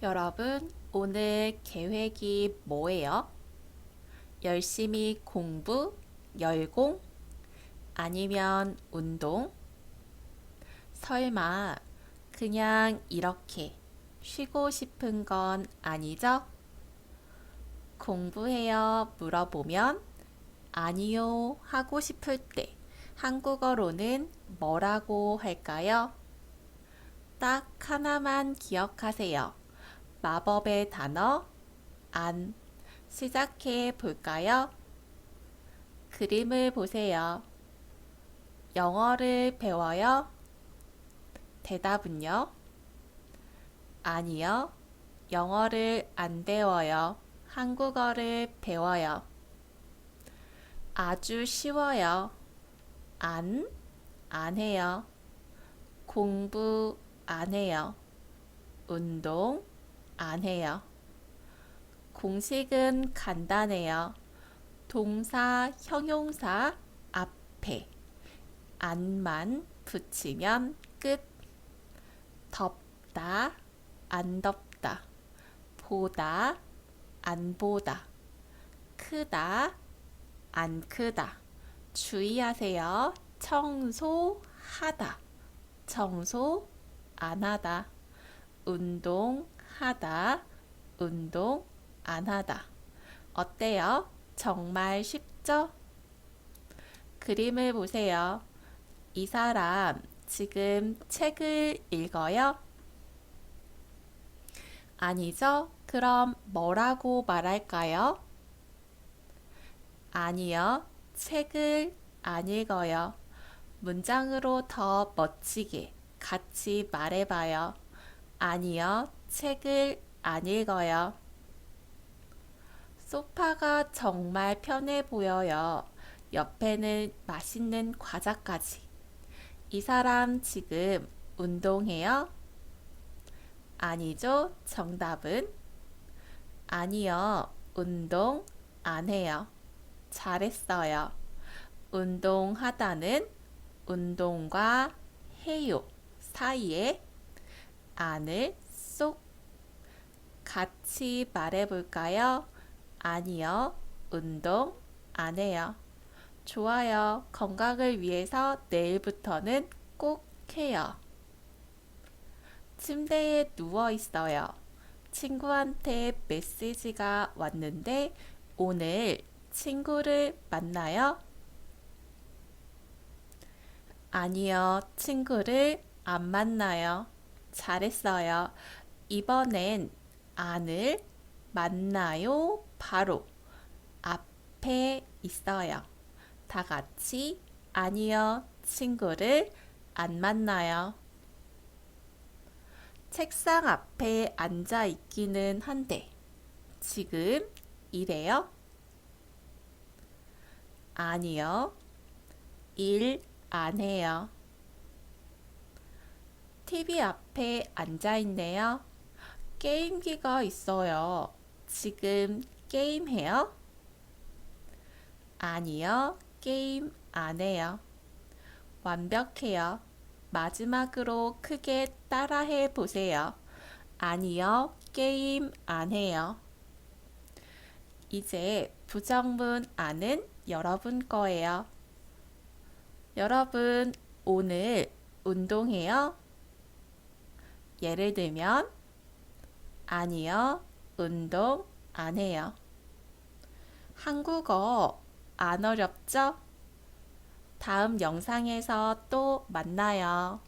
여러분, 오늘 계획이 뭐예요? 열심히 공부, 열공? 아니면 운동? 설마 그냥 이렇게 쉬고 싶은 건 아니죠? 공부해요 물어보면 아니요 하고 싶을 때 한국어로는 뭐라고 할까요? 딱 하나만 기억하세요. 마법의 단어 안 시작해 볼까요? 그림을 보세요. 영어를 배워요? 대답은요? 아니요. 영어를 안 배워요. 한국어를 배워요. 아주 쉬워요. 안 해요. 공부 안 해요. 운동 안 해요. 공식은 간단해요. 동사, 형용사 앞에 안만 붙이면 끝. 덥다, 안 덥다. 보다, 안 보다. 크다, 안 크다. 주의하세요. 청소하다. 청소 안 하다. 운동하다. 운동 안 하다. 어때요? 정말 쉽죠? 그림을 보세요. 이 사람 지금 책을 읽어요? 아니죠? 그럼 뭐라고 말할까요? 아니요. 책을 안 읽어요. 문장으로 더 멋지게 같이 말해봐요. 아니요. 책을 안 읽어요. 소파가 정말 편해 보여요. 옆에는 맛있는 과자까지. 이 사람 지금 운동해요? 아니죠. 정답은 아니요. 운동 안 해요. 잘했어요. 운동하다는 운동과 해요 사이에 안을 쏙 같이 말해볼까요? 아니요. 운동 안 해요. 좋아요. 건강을 위해서 내일부터는 꼭 해요. 침대에 누워 있어요. 친구한테 메시지가 왔는데 오늘 친구를 만나요? 아니요. 친구를 안 만나요. 잘했어요. 이번엔 안을 만나요. 바로 앞에 있어요. 다 같이 아니요. 친구를 안 만나요. 책상 앞에 앉아 있기는 한데 지금 이래요? 아니요. 일 안 해요. TV 앞에 앉아 있네요. 게임기가 있어요. 지금 게임해요? 아니요. 게임 안 해요. 완벽해요. 마지막으로 크게 따라해 보세요. 아니요. 게임 안 해요. 이제 부정문 안은 여러분 거예요. 여러분, 오늘 운동해요? 예를 들면, 아니요. 운동 안 해요. 한국어 안 어렵죠? 다음 영상에서 또 만나요.